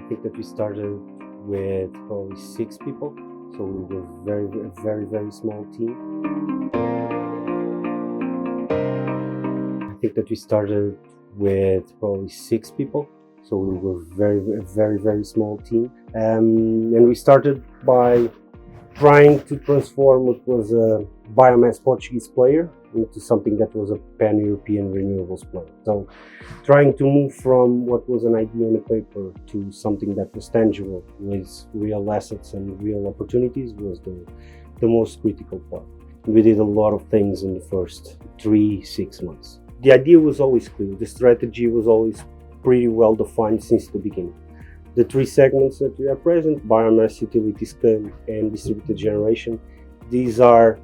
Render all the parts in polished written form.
think that we started with probably 6 people, so we were very small team. I think that we started with probably 6 people, so we were very small team, and we started by trying to transform what was a biomass Portuguese player into something that was a pan-European renewables player. So trying to move from what was an idea on a paper to something that was tangible with real assets and real opportunities was the most critical part. We did a lot of things in the first 3-6 months. The idea was always clear. The strategy was always pretty well defined since the beginning. The 3 segments that we are present, biomass, utility scale, and distributed generation, these are,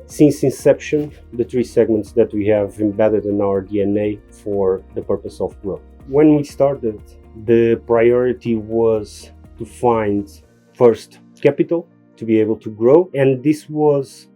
since inception, the 3 segments that we have embedded in our DNA for the purpose of growth. When we started, the priority was to find first capital to be able to grow, and this was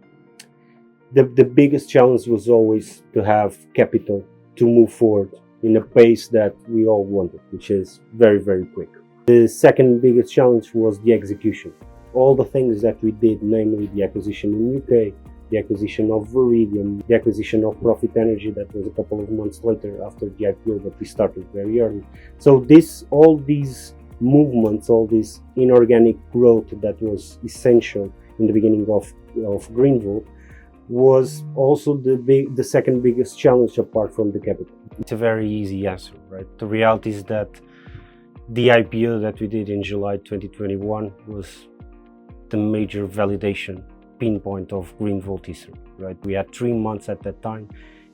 the biggest challenge was always to have capital to move forward in a pace that we all wanted, which is very quick. The second biggest challenge was the execution. All the things that we did, namely the acquisition in UK, the acquisition of Viridium, the acquisition of Profit Energy, that was a couple of months later after the IPO, but we started very early. So all these movements, all this inorganic growth that was essential in the beginning of Greenvolt was also the second biggest challenge apart from the capital. It's a very easy answer, right? The reality is that the IPO that we did in July 2021 was the major validation pinpoint of Greenvolt history, right? We had 3 months at that time,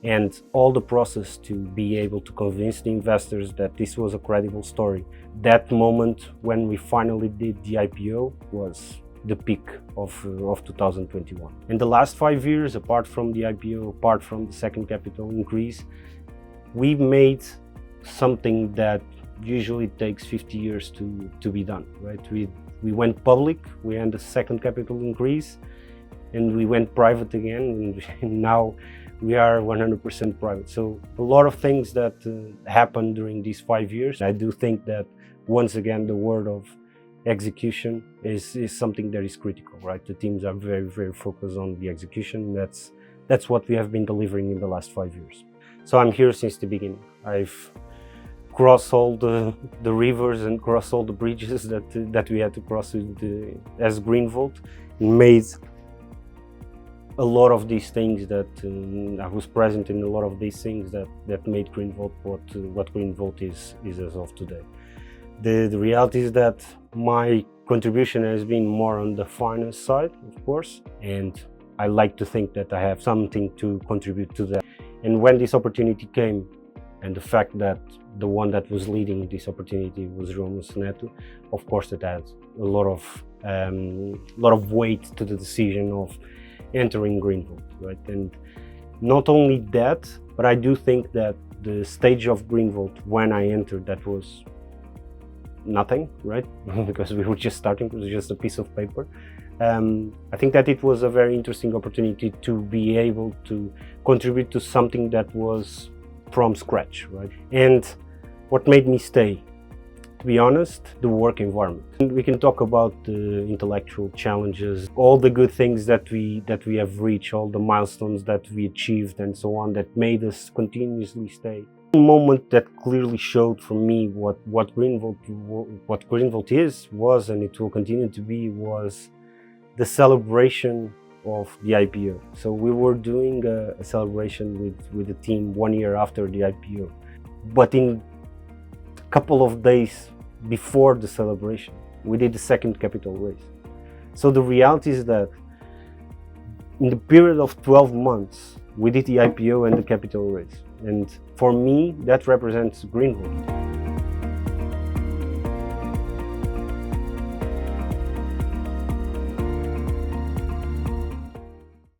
and all the process to be able to convince the investors that this was a credible story. That moment when we finally did the IPO was the peak of 2021. In the last 5 years, apart from the IPO, apart from the second capital increase, we made something that usually takes 50 years to be done, right? We went public, we had the second capital increase, and we went private again, and now we are 100% private. So a lot of things that happened during these 5 years. I do think that once again the word of execution is something that is critical, right? The teams are very focused on the execution. That's what we have been delivering in the last 5 years. So I'm here since the beginning. I've crossed all the rivers and crossed all the bridges that we had to cross as Greenvolt, made a lot of these things that I was present in a lot of these things that made Greenvolt what Greenvolt is as of today. The reality is that my contribution has been more on the finance side, of course, and I like to think that I have something to contribute to that. And when this opportunity came, and the fact that the one that was leading this opportunity was João Neto, of course that adds a lot of weight to the decision of entering Greenvolt, right? And not only that, but I do think that the stage of Greenvolt when I entered, that was nothing, right? Because we were just starting, it was just a piece of paper. I think that it was a very interesting opportunity to be able to contribute to something that was from scratch, right? And what made me stay, to be honest, the work environment. And we can talk about the intellectual challenges, all the good things that we have reached, all the milestones that we achieved and so on, that made us continuously stay. One moment that clearly showed for me what Greenvolt was, and it will continue to be, was the celebration of the IPO. So we were doing a celebration with the team 1 year after the IPO, but in a couple of days before the celebration, we did the second capital raise. So the reality is that in the period of 12 months, we did the IPO and the capital raise. And for me, that represents Greenvolt.